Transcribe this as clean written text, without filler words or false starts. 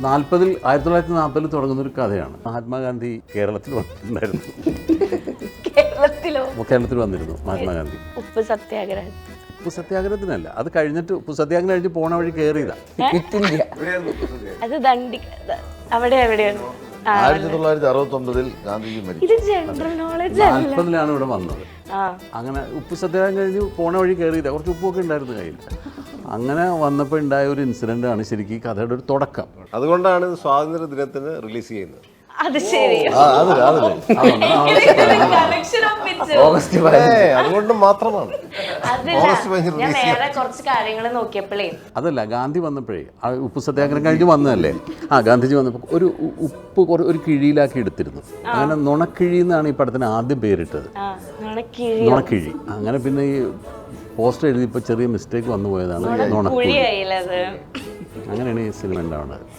1940 തുടങ്ങുന്നൊരു കഥയാണ്. മഹാത്മാഗാന്ധി കേരളത്തിൽ വന്നിട്ടുണ്ടായിരുന്നു. കേരളത്തിൽ വന്നിരുന്നു മഹാത്മാഗാന്ധി. ഉപ്പ് സത്യാഗ്രഹം. ഉപ്പ് സത്യാഗ്രഹത്തിനല്ല, അത് കഴിഞ്ഞിട്ട് ഉപ്പ് സത്യാഗ്രഹം കഴിഞ്ഞ് പോണ വഴി കയറിയതാ. അത് ദണ്ഡി അവിടെ എവിടെയാണ്? 1969 ഗാന്ധിജി മരിച്ചു. ഇത് ജനറൽ നോളജ് 40 ഇവിടെ വന്നത്. അങ്ങനെ ഉപ്പ് സത്യാഗ്രഹം കഴിഞ്ഞ് പോണ വഴി കയറിയതാ. കുറച്ച് ഉപ്പൊക്കെ ഉണ്ടായിരുന്നു കയ്യിൽ. അങ്ങനെ വന്നപ്പോൾ ഉണ്ടായ ഒരു ഇൻസിഡൻ്റ് ആണ് ശരിക്കും ഈ കഥയുടെ ഒരു തുടക്കം. അതുകൊണ്ടാണ് സ്വാതന്ത്ര്യ ദിനത്തിന് റിലീസ് ചെയ്യുന്നത്. അത് ശരി. അതുകൊണ്ട് മാത്രമാണ്. ഞാൻ വേറെ കുറച്ച് കാര്യങ്ങൾ നോക്കിയപ്പോഴേ അതല്ല, ഗാന്ധി വന്നപ്പോഴേ ഉപ്പ് സത്യാഗ്രഹം കഴിഞ്ഞ് വന്നതല്ലേ. ഗാന്ധിജി വന്നപ്പോൾ ഉപ്പ് ഒരു കിഴിയിലാക്കി എടുത്തിരുന്നു. അങ്ങനെ നുണക്കിഴി എന്നാണ് ഈ പടത്തിന് ആദ്യം പേരിട്ടത്. നുണക്കിഴി. അങ്ങനെ പിന്നെ ഈ പോസ്റ്റർ എഴുതിയപ്പോൾ ചെറിയ മിസ്റ്റേക്ക് വന്നു പോയതാണ് നുണക്കിഴി. അങ്ങനെയാണ് ഈ സിനിമ ഉണ്ടാവുന്നത്.